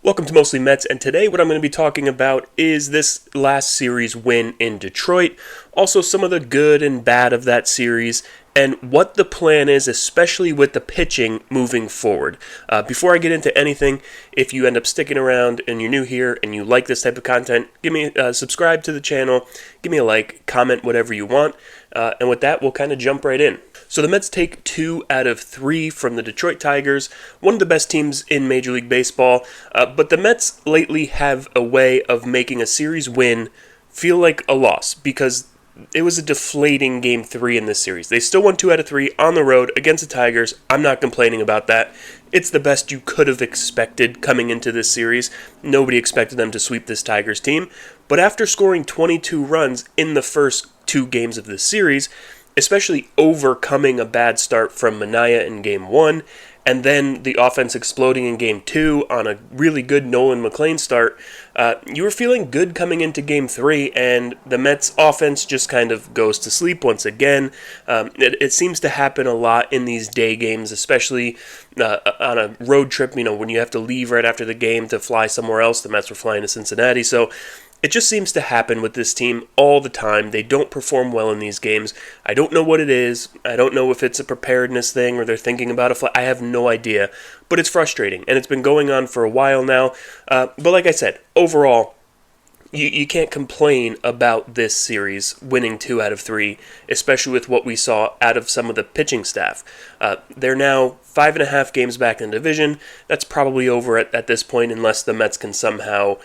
Welcome to Mostly Mets, and today what I'm going to be talking about is this last series win in Detroit, also some of the good and bad of that series, and what the plan is, especially with the pitching moving forward. Before I get into anything, if you end up sticking around and you're new here and you like this type of content, give me subscribe to the channel, give me a like, comment whatever you want, and with that, we'll kind of jump right in. So the Mets take 2 out of 3 from the Detroit Tigers, one of the best teams in Major League Baseball, but the Mets lately have a way of making a series win feel like a loss because it was a deflating Game 3 in this series. They still won 2 out of 3 on the road against the Tigers. I'm not complaining about that. It's the best you could have expected coming into this series. Nobody expected them to sweep this Tigers team, but after scoring 22 runs in the first 2 games of this series, especially overcoming a bad start from Manaea in Game 1, and then the offense exploding in Game 2 on a really good Nolan McLean start, you were feeling good coming into Game 3, and the Mets offense just kind of goes to sleep once again. It seems to happen a lot in these day games, especially on a road trip, when you have to leave right after the game to fly somewhere else. The Mets were flying to Cincinnati, so it just seems to happen with this team all the time. They don't perform well in these games. I don't know what it is. I don't know if it's a preparedness thing or they're thinking about a flight. I have no idea, but it's frustrating, and it's been going on for a while now. But like I said, overall, you can't complain about this series winning 2 out of 3, especially with what we saw out of some of the pitching staff. They're now 5.5 games back in the division. That's probably over at this point unless the Mets can somehow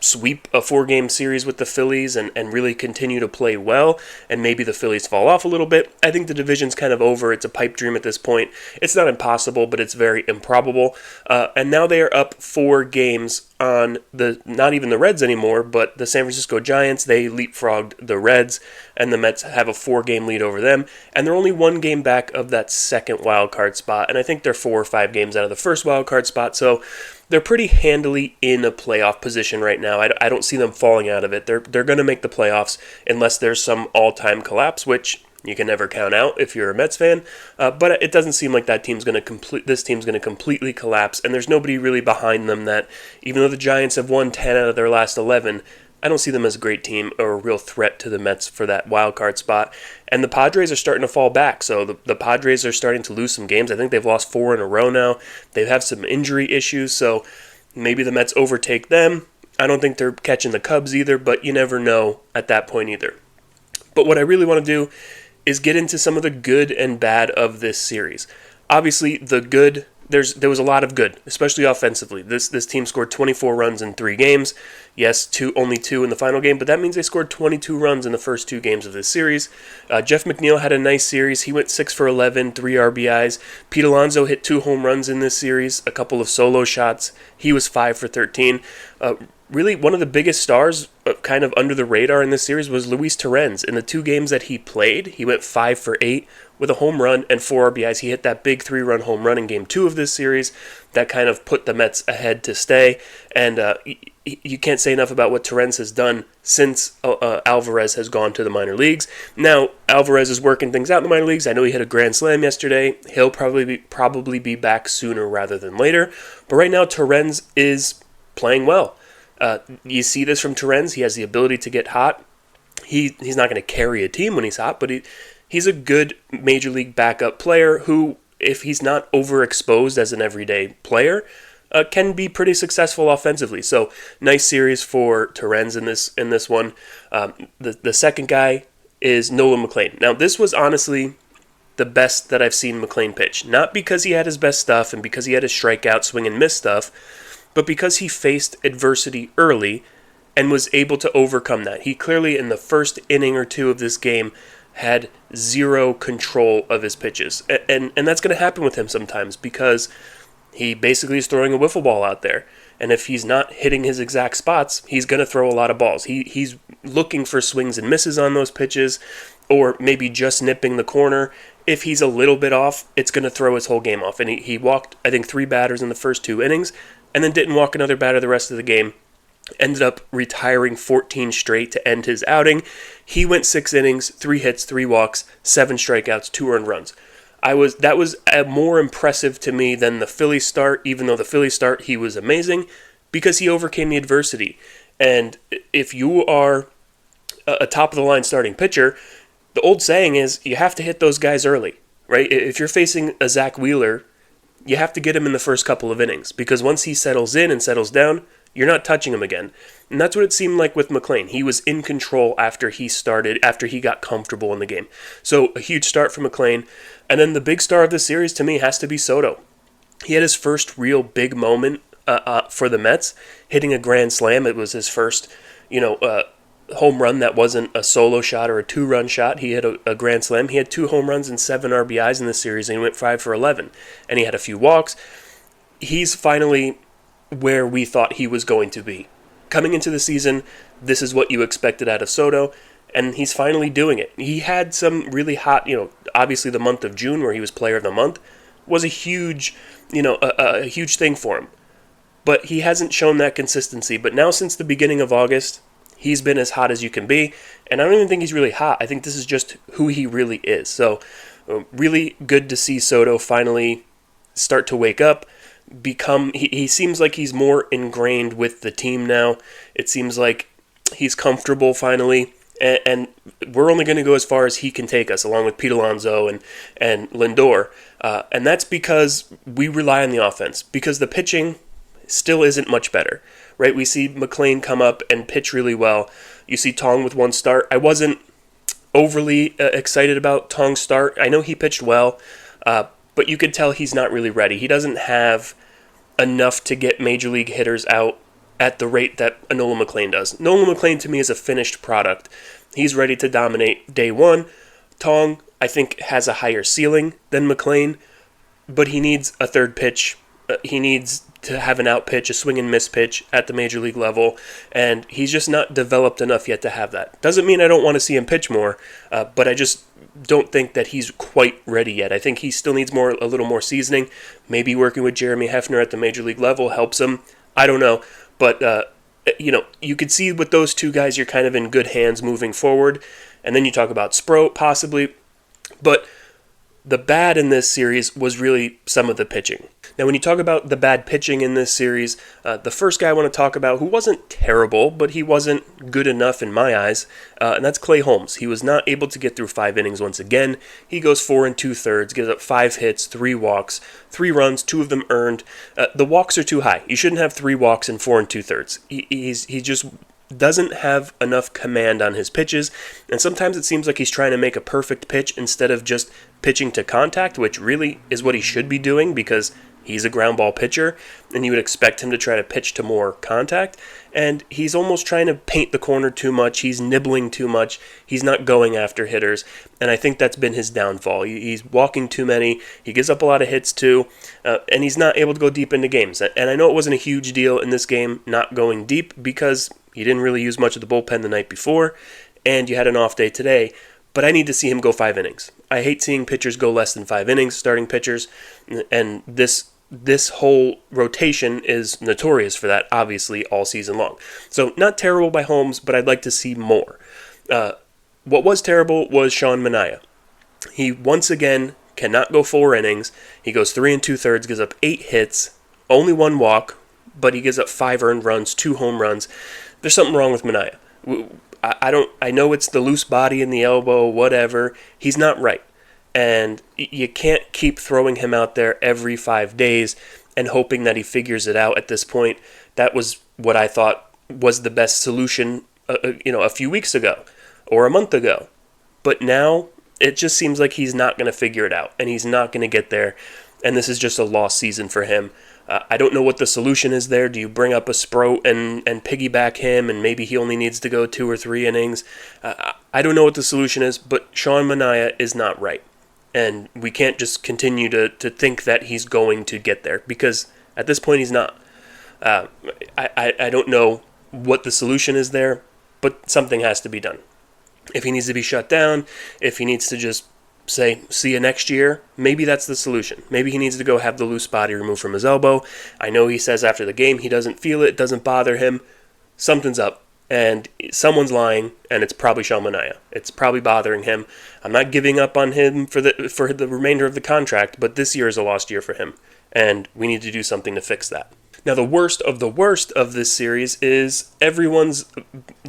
sweep a 4-game series with the Phillies and really continue to play well, and maybe the Phillies fall off a little bit. I think the division's kind of over. It's a pipe dream at this point. It's not impossible, but it's very improbable. And now they are up 4 games on not even the Reds anymore, but the San Francisco Giants. They leapfrogged the Reds, and the Mets have a 4-game lead over them, and they're only 1 game back of that second wild card spot, and I think they're 4 or 5 games out of the first wild card spot, so they're pretty handily in a playoff position right now. I don't see them falling out of it. They're going to make the playoffs unless there's some all-time collapse, which you can never count out if you're a Mets fan, but it doesn't seem like this team's going to completely collapse, and there's nobody really behind them that, even though the Giants have won 10 out of their last 11, I don't see them as a great team or a real threat to the Mets for that wild card spot. And the Padres are starting to fall back, so the Padres are starting to lose some games. I think they've lost 4 in a row now. They have some injury issues, so maybe the Mets overtake them. I don't think they're catching the Cubs either, but you never know at that point either. But what I really want to do is get into some of the good and bad of this series. Obviously, the good, there was a lot of good, especially offensively. This team scored 24 runs in 3 games. Yes, only 2 in the final game, but that means they scored 22 runs in the first 2 games of this series. Jeff McNeil had a nice series. He went 6 for 11, 3 RBIs. Pete Alonso hit 2 home runs in this series, a couple of solo shots. He was 5 for 13. Really, one of the biggest stars kind of under the radar in this series was Luis Torrens. In the 2 games that he played, he went 5 for 8 with a home run and 4 RBIs. He hit that big 3-run home run in Game 2 of this series that kind of put the Mets ahead to stay. And you can't say enough about what Torrens has done since Alvarez has gone to the minor leagues. Now, Alvarez is working things out in the minor leagues. I know he hit a grand slam yesterday. He'll probably be back sooner rather than later. But right now, Torrens is playing well. You see this from Torrens. He has the ability to get hot. He's not going to carry a team when he's hot, but he's a good major league backup player who, if he's not overexposed as an everyday player, can be pretty successful offensively. So nice series for Torrens in this one. The second guy is Nolan McLean. Now this was honestly the best that I've seen McLean pitch. Not because he had his best stuff and because he had his strikeout, swing and miss stuff, but because he faced adversity early and was able to overcome that. He clearly, in the first inning or 2 of this game, had 0 control of his pitches. And that's going to happen with him sometimes because he basically is throwing a wiffle ball out there. And if he's not hitting his exact spots, he's going to throw a lot of balls. He's looking for swings and misses on those pitches, or maybe just nipping the corner. If he's a little bit off, it's going to throw his whole game off. And he walked, I think, 3 batters in the first 2 innings, and then didn't walk another batter the rest of the game. Ended up retiring 14 straight to end his outing. He went 6 innings, 3 hits, 3 walks, 7 strikeouts, 2 earned runs. That was more impressive to me than the Philly start, even though the Philly start, he was amazing. because he overcame the adversity. And if you are a top-of-the-line starting pitcher, the old saying is you have to hit those guys early, right? If you're facing a Zach Wheeler, you have to get him in the first couple of innings, because once he settles in and settles down, you're not touching him again. And that's what it seemed like with McLean. He was in control after he got comfortable in the game. So a huge start for McLean. And then the big star of the series to me has to be Soto. He had his first real big moment for the Mets, hitting a grand slam. It was his first, home run that wasn't a solo shot or a two-run shot. He hit a grand slam. He had 2 home runs and 7 RBIs in this series, and he went 5 for 11. And he had a few walks. He's finally where we thought he was going to be. Coming into the season, this is what you expected out of Soto, and he's finally doing it. He had some really hot, obviously the month of June where he was Player of the Month was a huge, a huge thing for him. But he hasn't shown that consistency. But now since the beginning of August, he's been as hot as you can be. And I don't even think he's really hot. I think this is just who he really is. So really good to see Soto finally start to wake up. He seems like he's more ingrained with the team now. It seems like he's comfortable finally. And we're only going to go as far as he can take us, along with Pete Alonso and Lindor. And that's because we rely on the offense. Because the pitching still isn't much better, right? We see McLean come up and pitch really well. You see Tong with 1 start. I wasn't overly excited about Tong's start. I know he pitched well, but you could tell he's not really ready. He doesn't have enough to get major league hitters out at the rate that a Nolan McLean does. Nolan McLean to me is a finished product. He's ready to dominate day one. Tong, I think, has a higher ceiling than McLean, but he needs a third pitch. He needs to have an out pitch, a swing and miss pitch at the major league level, and he's just not developed enough yet to have that. Doesn't mean I don't want to see him pitch more, but I just don't think that he's quite ready yet. I think he still needs a little more seasoning. Maybe working with Jeremy Hefner at the major league level helps him. I don't know, but you could see with those 2 guys, you're kind of in good hands moving forward. And then you talk about Sproat possibly, but the bad in this series was really some of the pitching. Now, when you talk about the bad pitching in this series, the first guy I want to talk about, who wasn't terrible, but he wasn't good enough in my eyes, and that's Clay Holmes. He was not able to get through 5 innings once again. He goes 4 2/3, gives up 5 hits, 3 walks, 3 runs, 2 of them earned. The walks are too high. You shouldn't have 3 walks and 4 2/3. He just doesn't have enough command on his pitches, and sometimes it seems like he's trying to make a perfect pitch instead of just pitching to contact, which really is what he should be doing because he's a ground ball pitcher, and you would expect him to try to pitch to more contact, and he's almost trying to paint the corner too much. He's nibbling too much. He's not going after hitters, and I think that's been his downfall. He's walking too many. He gives up a lot of hits too, and he's not able to go deep into games. And I know it wasn't a huge deal in this game not going deep because he didn't really use much of the bullpen the night before, and you had an off day today, but I need to see him go 5 innings. I hate seeing pitchers go less than 5 innings, starting pitchers, and this whole rotation is notorious for that, obviously, all season long. So not terrible by Holmes, but I'd like to see more. What was terrible was Sean Manaea. He, once again, cannot go 4 innings. He goes 3 2/3, gives up 8 hits, only 1 walk, but he gives up 5 earned runs, 2 home runs. There's something wrong with Manaea. I know it's the loose body in the elbow, whatever. He's not right. And you can't keep throwing him out there every 5 days and hoping that he figures it out at this point. That was what I thought was the best solution, a few weeks ago or a month ago. But now it just seems like he's not going to figure it out and he's not going to get there. And this is just a lost season for him. I don't know what the solution is there. Do you bring up a Sproat and piggyback him and maybe he only needs to go 2 or 3 innings? I don't know what the solution is, but Sean Manaea is not right. And we can't just continue to think that he's going to get there because at this point he's not. I don't know what the solution is there, but something has to be done. If he needs to be shut down, if he needs to just say, see you next year, maybe that's the solution. Maybe he needs to go have the loose body removed from his elbow. I know he says after the game he doesn't feel it, doesn't bother him. Something's up. And someone's lying, and it's probably Sean Manaea. It's probably bothering him. I'm not giving up on him for the remainder of the contract, but this year is a lost year for him, and we need to do something to fix that. Now, the worst of this series is everyone's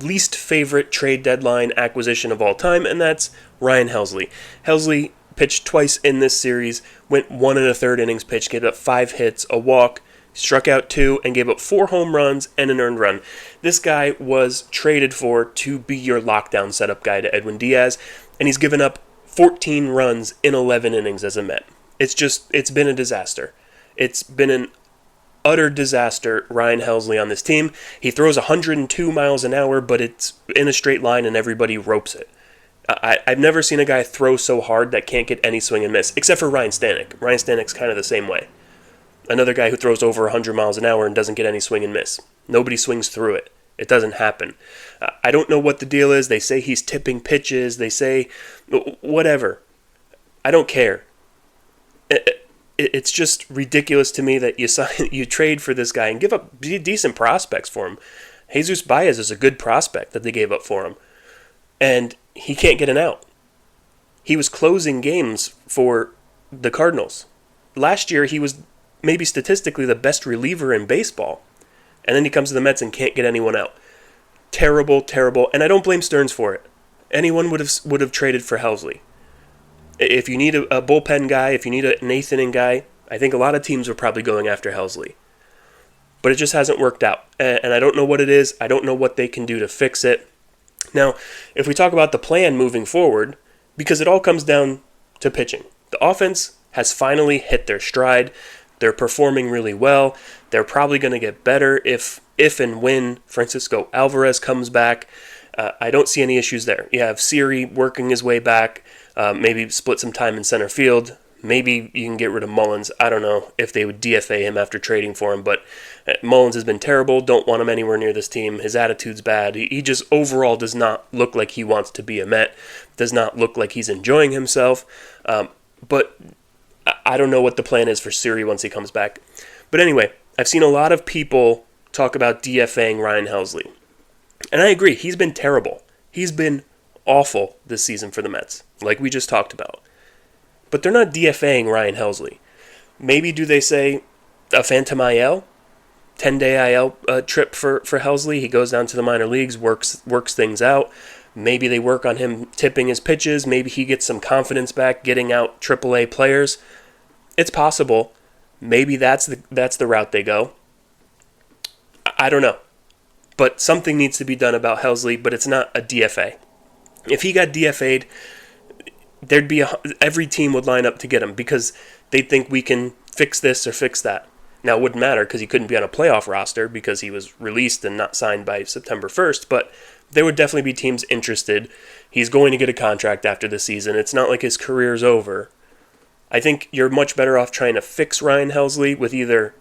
least favorite trade deadline acquisition of all time, and that's Ryan Helsley. Helsley pitched twice in this series, went 1 1/3 innings pitched, gave up 5 hits, a walk, struck out 2, and gave up 4 home runs and an earned run. This guy was traded for to be your lockdown setup guy to Edwin Diaz, and he's given up 14 runs in 11 innings as a Met. It's been a disaster. It's been an utter disaster, Ryan Helsley on this team. He throws 102 miles an hour, but it's in a straight line and everybody ropes it. I've never seen a guy throw so hard that can't get any swing and miss, except for Ryan Stanek. Ryan Stanek's kind of the same way. Another guy who throws over 100 miles an hour and doesn't get any swing and miss. Nobody swings through it. It doesn't happen. I don't know what the deal is. They say he's tipping pitches. They say whatever. I don't care. It's just ridiculous to me that you trade for this guy and give up decent prospects for him. Jesus Baez is a good prospect that they gave up for him. And he can't get an out. He was closing games for the Cardinals. Last year, he was maybe statistically the best reliever in baseball. And then he comes to the Mets and can't get anyone out. Terrible, terrible. And I don't blame Stearns for it. Anyone would have traded for Helsley. If you need a bullpen guy, if you need an eighth inning guy, I think a lot of teams are probably going after Helsley. But it just hasn't worked out. And I don't know what it is. I don't know what they can do to fix it. Now, if we talk about the plan moving forward, because it all comes down to pitching. The offense has finally hit their stride. They're performing really well. They're probably going to get better if and when Francisco Alvarez comes back. I don't see any issues there. You have Siri working his way back, maybe split some time in center field. Maybe you can get rid of Mullins. I don't know if they would DFA him after trading for him, but Mullins has been terrible. Don't want him anywhere near this team. His attitude's bad. He just overall does not look like he wants to be a Met. Does not look like he's enjoying himself. But I don't know what the plan is for Siri once he comes back. But anyway, I've seen a lot of people talk about DFAing Ryan Helsley. And I agree, he's been terrible. He's been awful this season for the Mets, like we just talked about. But they're not DFAing Ryan Helsley. Maybe do they say a phantom IL? 10-day IL trip for Helsley. He goes down to the minor leagues, works things out. Maybe they work on him tipping his pitches. Maybe he gets some confidence back, getting out AAA players. It's possible. Maybe that's the route they go. I don't know. But something needs to be done about Helsley, but it's not a DFA. If he got DFA'd, every team would line up to get him because they'd think we can fix this or fix that. Now, it wouldn't matter because he couldn't be on a playoff roster because he was released and not signed by September 1st, but there would definitely be teams interested. He's going to get a contract after the season. It's not like his career's over. I think you're much better off trying to fix Ryan Helsley with either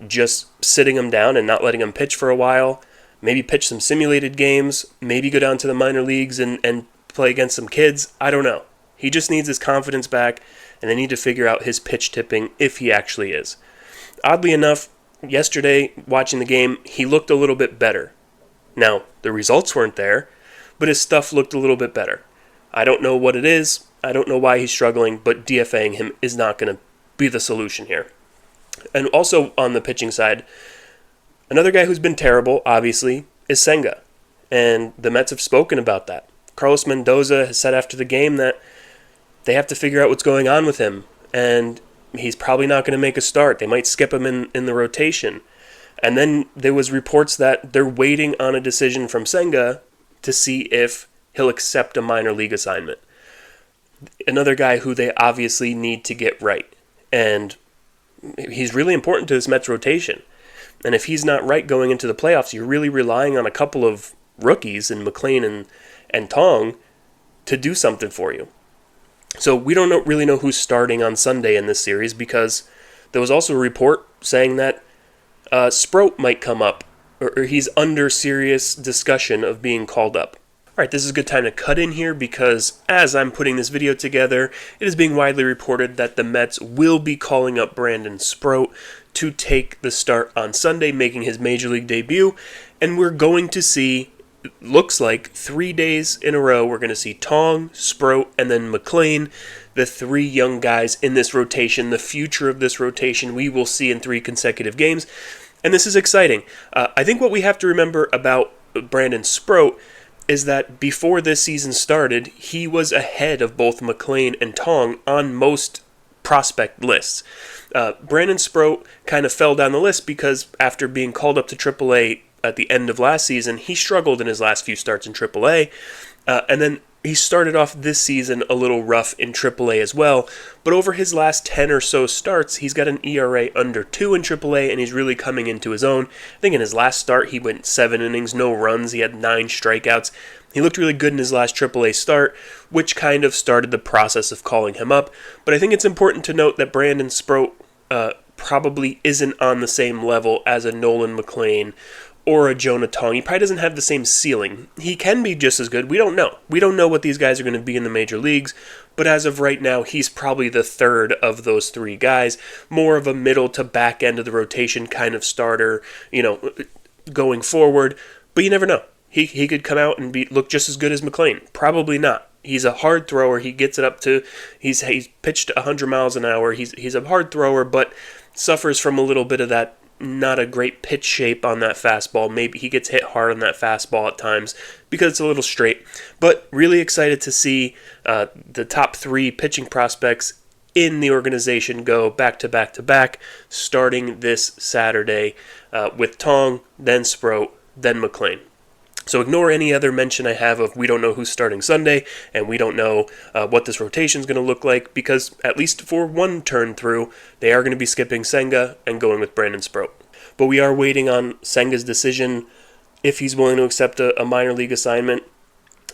just sitting him down and not letting him pitch for a while, maybe pitch some simulated games, maybe go down to the minor leagues and play against some kids. I don't know. He just needs his confidence back, and they need to figure out his pitch tipping if he actually is. Oddly enough, yesterday, watching the game, he looked a little bit better. Now, the results weren't there, but his stuff looked a little bit better. I don't know what it is. I don't know why he's struggling, but DFAing him is not going to be the solution here. And also on the pitching side, another guy who's been terrible, obviously, is Senga. And the Mets have spoken about that. Carlos Mendoza has said after the game that they have to figure out what's going on with him. And he's probably not going to make a start. They might skip him in the rotation. And then there was reports that they're waiting on a decision from Senga to see if he'll accept a minor league assignment. Another guy who they obviously need to get right. And he's really important to this Mets rotation. And if he's not right going into the playoffs, you're really relying on a couple of rookies in Mclean and Tong to do something for you. So we don't really know who's starting on Sunday in this series because there was also a report saying that Sproat might come up, or he's under serious discussion of being called up. All right, this is a good time to cut in here because as I'm putting this video together, it is being widely reported that the Mets will be calling up Brandon Sproat to take the start on Sunday, making his Major League debut, and we're going to see, looks like, 3 days in a row, we're going to see Tong, Sproat, and then Mclean, the 3 young guys in this rotation, the future of this rotation we will see in 3 consecutive games. And this is exciting. I think what we have to remember about Brandon Sproat is that before this season started, he was ahead of both Mclean and Tong on most prospect lists. Brandon Sproat kind of fell down the list because after being called up to AAA at the end of last season, he struggled in his last few starts in AAA, and then he started off this season a little rough in AAA as well, but over his last 10 or so starts, he's got an ERA under 2 in AAA, and he's really coming into his own. I think in his last start, he went 7 innings, no runs, he had 9 strikeouts. He looked really good in his last AAA start, which kind of started the process of calling him up, but I think it's important to note that Brandon Sproat probably isn't on the same level as a Nolan McLean or a Jonah Tong. He probably doesn't have the same ceiling. He can be just as good. We don't know. We don't know what these guys are going to be in the major leagues, but as of right now, he's probably the third of those 3 guys, more of a middle to back end of the rotation kind of starter, going forward, but you never know. He could come out and look just as good as McLean. Probably not. He's a hard thrower. He gets it up to, he's pitched 100 miles an hour. He's a hard thrower, but suffers from a little bit of that not a great pitch shape on that fastball. Maybe he gets hit hard on that fastball at times because it's a little straight. But really excited to see the top 3 pitching prospects in the organization go back to back to back, starting this Saturday with Tong, then Sproat, then McLean. So ignore any other mention I have of we don't know who's starting Sunday, and we don't know what this rotation is going to look like, because at least for one turn through, they are going to be skipping Senga and going with Brandon Sproat. But we are waiting on Senga's decision if he's willing to accept a minor league assignment,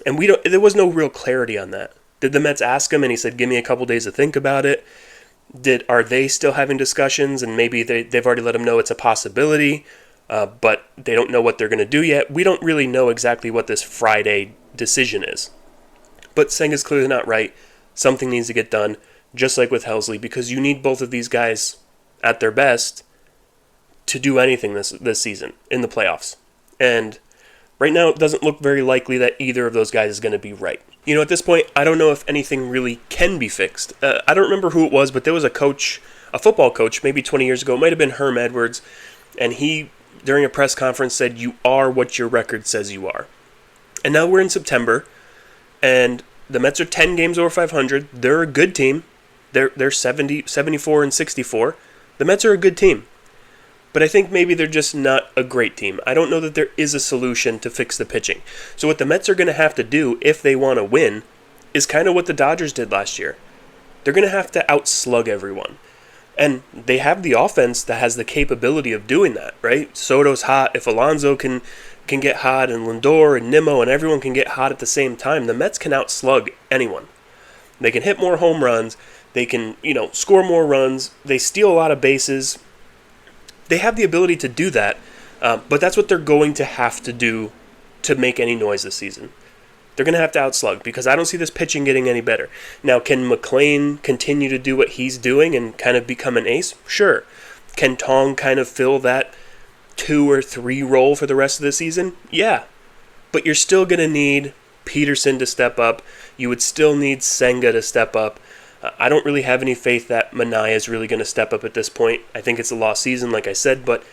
and there was no real clarity on that. Did the Mets ask him and he said, give me a couple days to think about it? Are they still having discussions, and maybe they've already let him know it's a possibility? But they don't know what they're going to do yet. We don't really know exactly what this Friday decision is. But Senga's clearly not right. Something needs to get done, just like with Helsley, because you need both of these guys at their best to do anything this season in the playoffs. And right now, it doesn't look very likely that either of those guys is going to be right. At this point, I don't know if anything really can be fixed. I don't remember who it was, but there was a football coach, maybe 20 years ago. It might have been Herm Edwards, and he, during a press conference, said, you are what your record says you are. And now we're in September, and the Mets are 10 games over 500. They're a good team. They're 74 and 64. The Mets are a good team. But I think maybe they're just not a great team. I don't know that there is a solution to fix the pitching. So what the Mets are going to have to do if they want to win is kind of what the Dodgers did last year. They're going to have to outslug everyone. And they have the offense that has the capability of doing that, right? Soto's hot. If Alonso can get hot, and Lindor and Nimmo and everyone can get hot at the same time, the Mets can outslug anyone. They can hit more home runs. They can, score more runs. They steal a lot of bases. They have the ability to do that, but that's what they're going to have to do to make any noise this season. They're going to have to outslug, because I don't see this pitching getting any better. Now, can McLean continue to do what he's doing and kind of become an ace? Sure. Can Tong kind of fill that 2 or 3 role for the rest of the season? Yeah. But you're still going to need Peterson to step up. You would still need Senga to step up. I don't really have any faith that Manaea is really going to step up at this point. I think it's a lost season, like I said, but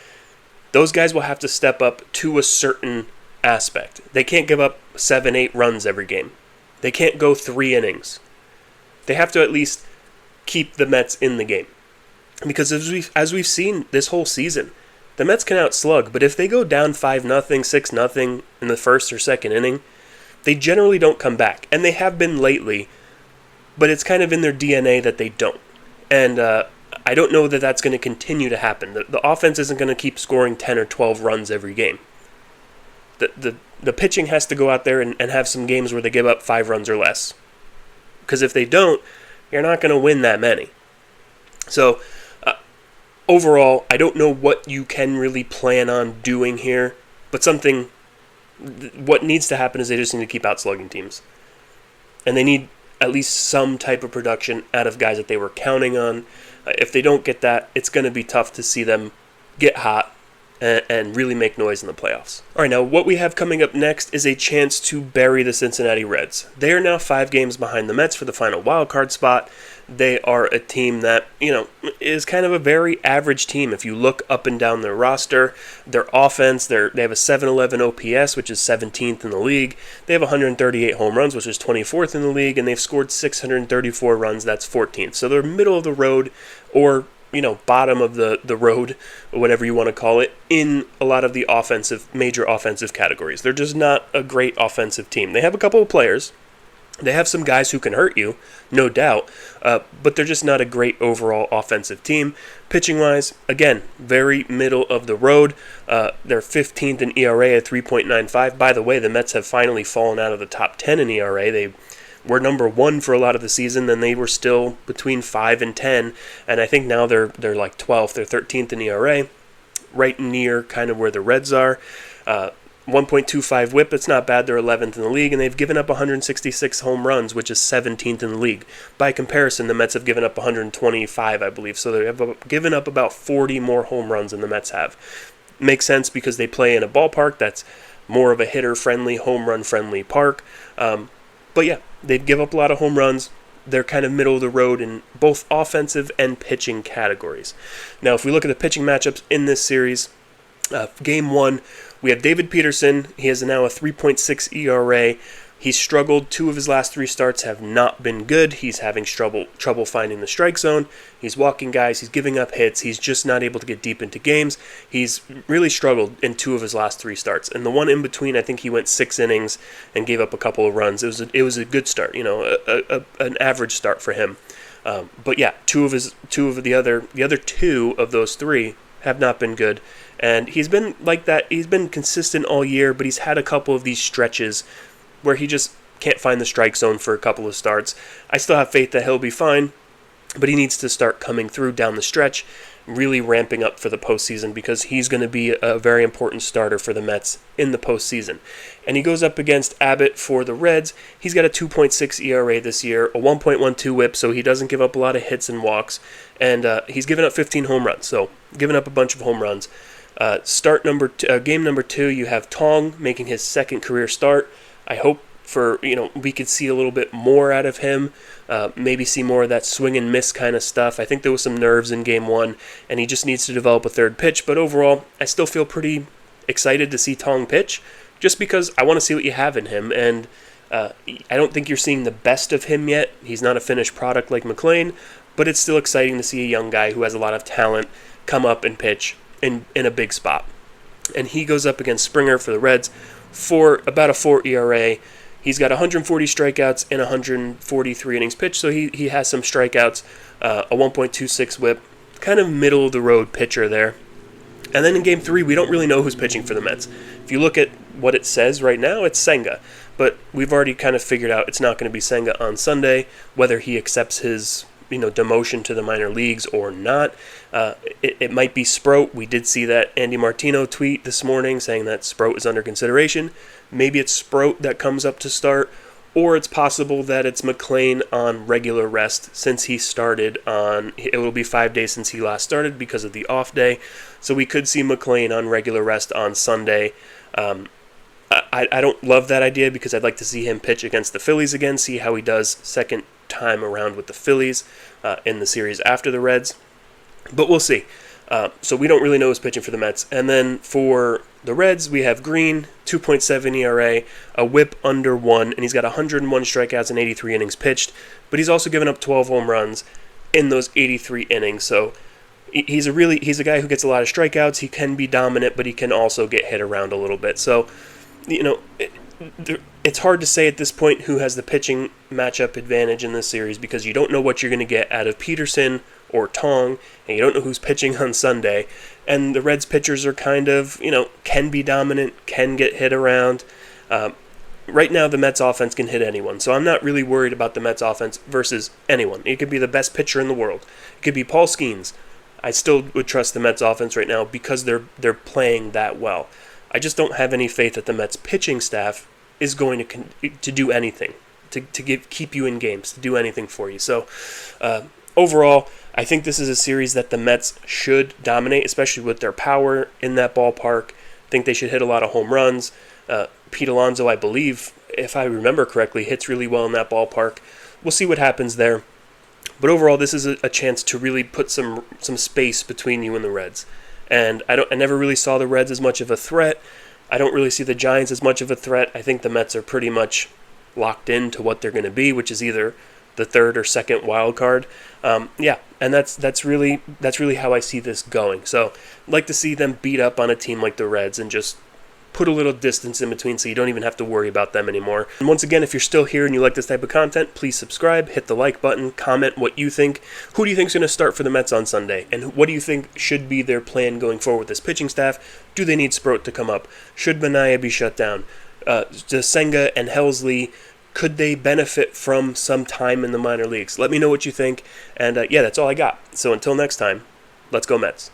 those guys will have to step up to a certain aspect. They can't give up 7-8 runs every game. They can't go 3 innings. They have to at least keep the Mets in the game. Because as we've seen this whole season, the Mets can outslug, but if they go down 5-0, 6-0 in the first or second inning, they generally don't come back. And they have been lately, but it's kind of in their DNA that they don't. And I don't know that that's going to continue to happen. The offense isn't going to keep scoring 10 or 12 runs every game. The pitching has to go out there and have some games where they give up 5 runs or less. Because if they don't, you're not going to win that many. So, overall, I don't know what you can really plan on doing here, but what needs to happen is they just need to keep outslugging teams. And they need at least some type of production out of guys that they were counting on. If they don't get that, it's going to be tough to see them get hot and really make noise in the playoffs. All right, now what we have coming up next is a chance to bury the Cincinnati Reds. They are now 5 games behind the Mets for the final wild card spot. they are a team that, is kind of a very average team. If you look up and down their roster, their offense, they have a 711 OPS, which is 17th in the league. They have 138 home runs, which is 24th in the league, and they've scored 634 runs, that's 14th. So they're middle of the road, or bottom of the road, or whatever you want to call it, in a lot of the major offensive categories. They're just not a great offensive team. They have a couple of players. They have some guys who can hurt you, no doubt, but they're just not a great overall offensive team. Pitching-wise, again, very middle of the road. They're 15th in ERA at 3.95. By the way, the Mets have finally fallen out of the top 10 in ERA. They were number 1 for a lot of the season, then they were still between 5 and 10, and I think now they're like 12th. They're 13th in ERA, right near kind of where the Reds are. 1.25 whip, it's not bad. They're 11th in the league, and they've given up 166 home runs, which is 17th in the league. By comparison, the Mets have given up 125, I believe, so they have given up about 40 more home runs than the Mets have. Makes sense because they play in a ballpark that's more of a hitter-friendly, home run-friendly park. But yeah, they give up a lot of home runs. They're kind of middle of the road in both offensive and pitching categories. Now, if we look at the pitching matchups in this series, Game 1, we have David Peterson. He has now a 3.6 ERA. He's struggled. 2 of his last 3 starts have not been good. He's having trouble finding the strike zone. He's walking guys. He's giving up hits. He's just not able to get deep into games. He's really struggled in 2 of his last 3 starts. And the one in between, I think he went 6 innings and gave up a couple of runs. It was a good start, an average start for him. But yeah, the other 2 of those 3 have not been good. And he's been like that. He's been consistent all year, but he's had a couple of these stretches where he just can't find the strike zone for a couple of starts. I still have faith that he'll be fine, but he needs to start coming through down the stretch, really ramping up for the postseason, because he's going to be a very important starter for the Mets in the postseason. And he goes up against Abbott for the Reds. He's got a 2.6 ERA this year, a 1.12 whip, so he doesn't give up a lot of hits and walks, and he's given up 15 home runs, so giving up a bunch of home runs. Game number 2, you have Tong making his second career start. I hope we could see a little bit more out of him, maybe see more of that swing and miss kind of stuff. I think there was some nerves in Game 1, and he just needs to develop a third pitch. But overall, I still feel pretty excited to see Tong pitch, just because I want to see what you have in him. And I don't think you're seeing the best of him yet. He's not a finished product like Mclean, but it's still exciting to see a young guy who has a lot of talent come up and pitch in a big spot. And he goes up against Springer for the Reds for about a 4 ERA. He's got 140 strikeouts and 143 innings pitched, so he has some strikeouts, a 1.26 whip, kind of middle-of-the-road pitcher there. And then in Game 3, we don't really know who's pitching for the Mets. If you look at what it says right now, it's Senga. But we've already kind of figured out it's not going to be Senga on Sunday, whether he accepts his demotion to the minor leagues or not. It might be Sproat. We did see that Andy Martino tweet this morning saying that Sproat is under consideration. Maybe it's Sproat that comes up to start, or it's possible that it's Mclean on regular rest since he started it will be 5 days since he last started because of the off day. So we could see Mclean on regular rest on Sunday. I don't love that idea because I'd like to see him pitch against the Phillies again, see how he does second time around with the Phillies in the series after the Reds. But we'll see. So we don't really know who's pitching for the Mets. And then for the Reds, we have Green, 2.7 ERA, a whip under 1, and he's got 101 strikeouts and 83 innings pitched. But he's also given up 12 home runs in those 83 innings. So he's a guy who gets a lot of strikeouts. He can be dominant, but he can also get hit around a little bit. So, it's hard to say at this point who has the pitching matchup advantage in this series because you don't know what you're going to get out of Peterson or Tong, and you don't know who's pitching on Sunday. And the Reds pitchers are kind of, can be dominant, can get hit around. Right now, the Mets offense can hit anyone, so I'm not really worried about the Mets offense versus anyone. It could be the best pitcher in the world. It could be Paul Skeens. I still would trust the Mets offense right now because they're playing that well. I just don't have any faith that the Mets pitching staff is going to do anything, to keep you in games, to do anything for you. So overall, I think this is a series that the Mets should dominate, especially with their power in that ballpark. I think they should hit a lot of home runs. Pete Alonso, I believe, if I remember correctly, hits really well in that ballpark. We'll see what happens there. But overall, this is a chance to really put some space between you and the Reds. And I never really saw the Reds as much of a threat. I don't really see the Giants as much of a threat. I think the Mets are pretty much locked into what they're going to be, which is either the third or second wild card. And that's really how I see this going. So I'd like to see them beat up on a team like the Reds and just put a little distance in between so you don't even have to worry about them anymore. And once again, if you're still here and you like this type of content, please subscribe, hit the like button, comment what you think. Who do you think is going to start for the Mets on Sunday? And what do you think should be their plan going forward with this pitching staff? Do they need Sproat to come up? Should Manaea be shut down? Does Senga and Helsley, could they benefit from some time in the minor leagues? Let me know what you think. And that's all I got. So until next time, let's go Mets.